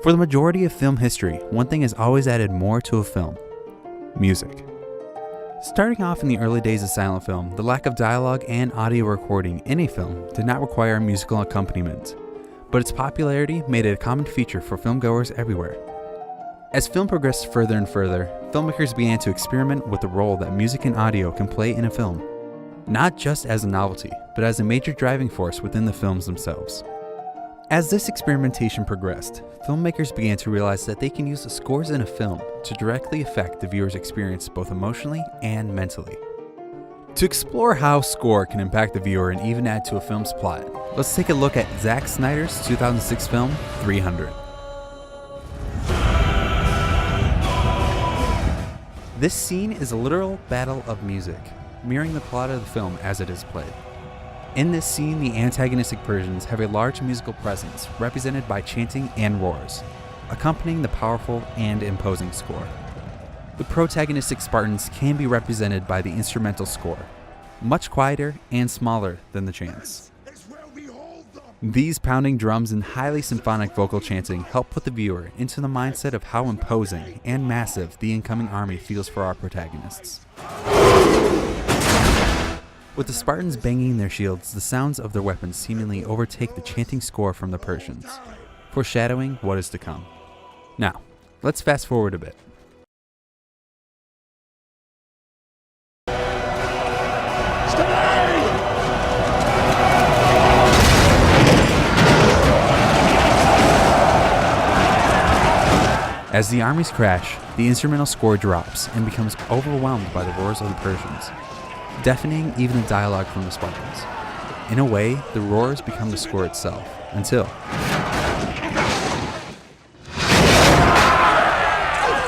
For the majority of film history, one thing has always added more to a film: music. Starting off in the early days of silent film, the lack of dialogue and audio recording in a film did not require musical accompaniment, but its popularity made it a common feature for filmgoers everywhere. As film progressed further and further, filmmakers began to experiment with the role that music and audio can play in a film, not just as a novelty, but as a major driving force within the films themselves. As this experimentation progressed, filmmakers began to realize that they can use the scores in a film to directly affect the viewer's experience both emotionally and mentally. To explore how score can impact the viewer and even add to a film's plot, let's take a look at Zack Snyder's 2006 film, 300. This scene is a literal battle of music, mirroring the plot of the film as it is played. In this scene, the antagonistic Persians have a large musical presence represented by chanting and roars, accompanying the powerful and imposing score. The protagonistic Spartans can be represented by the instrumental score, much quieter and smaller than the chants. These pounding drums and highly symphonic vocal chanting help put the viewer into the mindset of how imposing and massive the incoming army feels for our protagonists. With the Spartans banging their shields, the sounds of their weapons seemingly overtake the chanting score from the Persians, foreshadowing what is to come. Now, let's fast forward a bit. As the armies crash, the instrumental score drops and becomes overwhelmed by the roars of the Persians, deafening even the dialogue from the Spartans. In a way, the roars become the score itself, until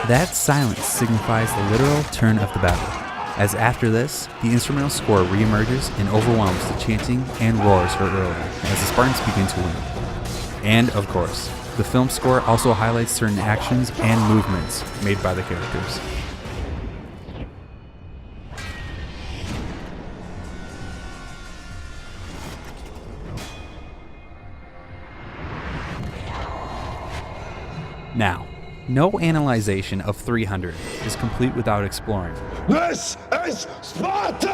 that silence signifies the literal turn of the battle, as after this, the instrumental score reemerges and overwhelms the chanting and roars heard earlier as the Spartans begin to win. And of course, the film score also highlights certain actions and movements made by the characters. Now, no analyzation of 300 is complete without exploring. This is Sparta!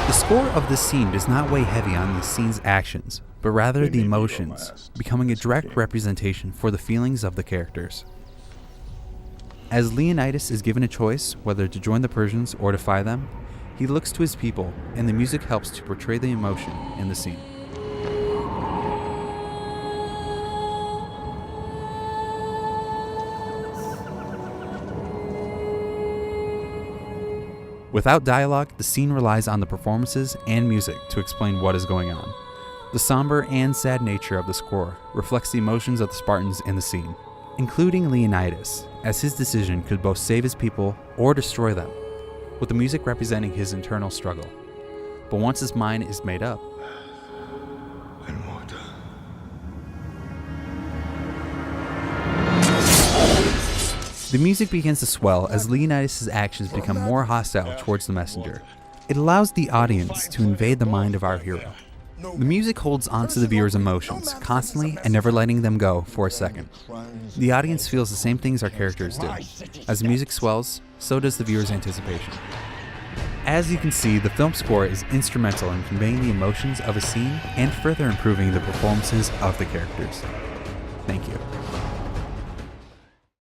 The score of this scene does not weigh heavy on the scene's actions, but rather the emotions, becoming a direct representation for the feelings of the characters. As Leonidas is given a choice whether to join the Persians or defy them, he looks to his people, and the music helps to portray the emotion in the scene. Without dialogue, the scene relies on the performances and music to explain what is going on. The somber and sad nature of the score reflects the emotions of the Spartans in the scene, including Leonidas, as his decision could both save his people or destroy them, with the music representing his internal struggle. But once his mind is made up, the music begins to swell as Leonidas' actions become more hostile towards the messenger. It allows the audience to invade the mind of our hero. The music holds onto the viewer's emotions, constantly and never letting them go for a second. The audience feels the same things our characters do. As the music swells, so does the viewer's anticipation. As you can see, the film score is instrumental in conveying the emotions of a scene and further improving the performances of the characters. Thank you.